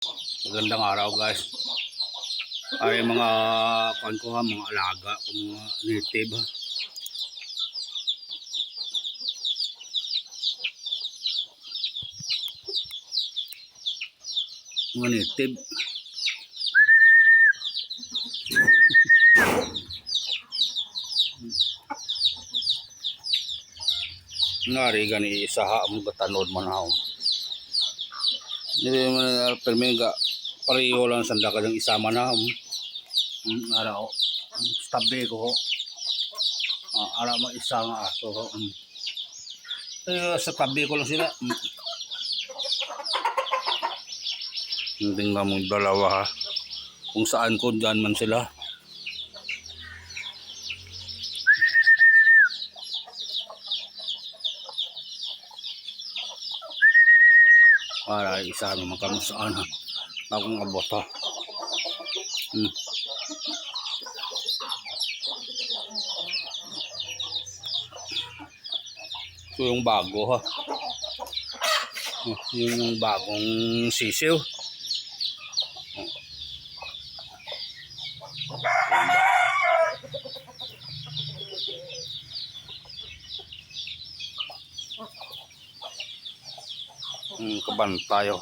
Magandang araw guys. Ay mga kuan ko ha, mga alaga, mga native ha. Mga native. Ngari gani isa ha mo gatanod man ha. Hindi man permega pareho lang sanda ka ng isa man ha. Araw. Tabi ko ho. Ara mo isa nga aso ho. Sa tabi ko lang sila. Hindi nga mong dalawa ha. Kung saan ko dyan man sila. Para isa naman kami saan ha. Akong abot ha. Ito yung bago ha. Yung bagong sisiw. Kabantay oh.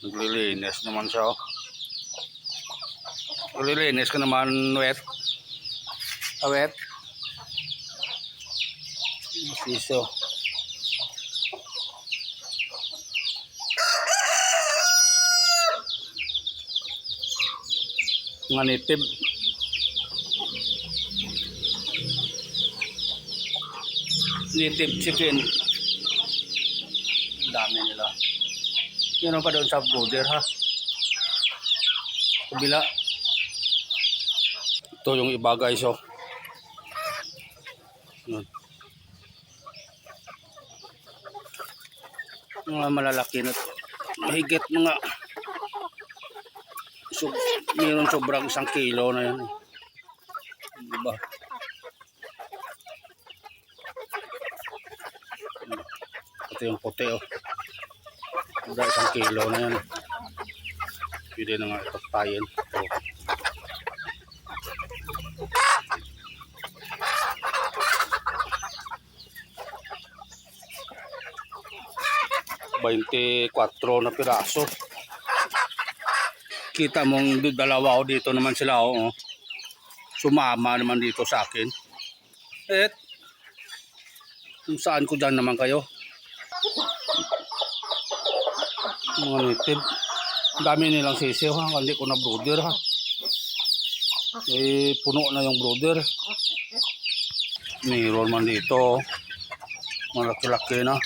Naglilinis naman siya oh. Naglilinis ka naman wet. Wet. Siso. Mga native. Native chicken. Dami nila. Yan pa doon sa border ha. Kabila. Ito yung iba guys oh. Mga malalaki na mahigit mga mayroon sobrang 1 kilo na yan. Diba? Ito yung puti oh. Diba 1 kilo na yan. Pwede na nga ipagtayin. Oh. $24 na piraso. Kita mong dalawa o dito naman sila oh. Sumama naman dito sa akin. Kung saan ko dyan naman kayo. Mga native. Dami nilang sisiw ha. Hindi ko na brooder ha. Puno na yung brooder. Mayroon man dito. Malaki-laki na.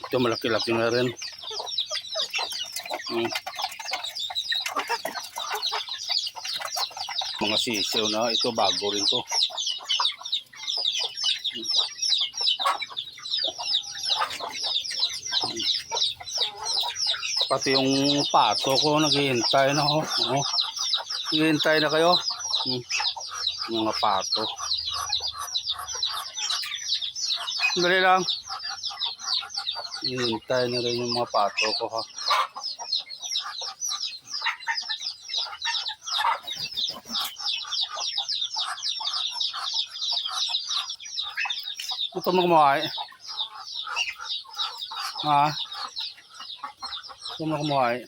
Ito malaki-laki na rin. Mga sisiw na. Ito bago rin to. Pati yung pato ko naghihintay na ho. Naghihintay na kayo. Mga pato. Dali lang. Naghihintay na rin yung mga pato ko ha. Ito magmuhay. Ha? Ito magmuhay.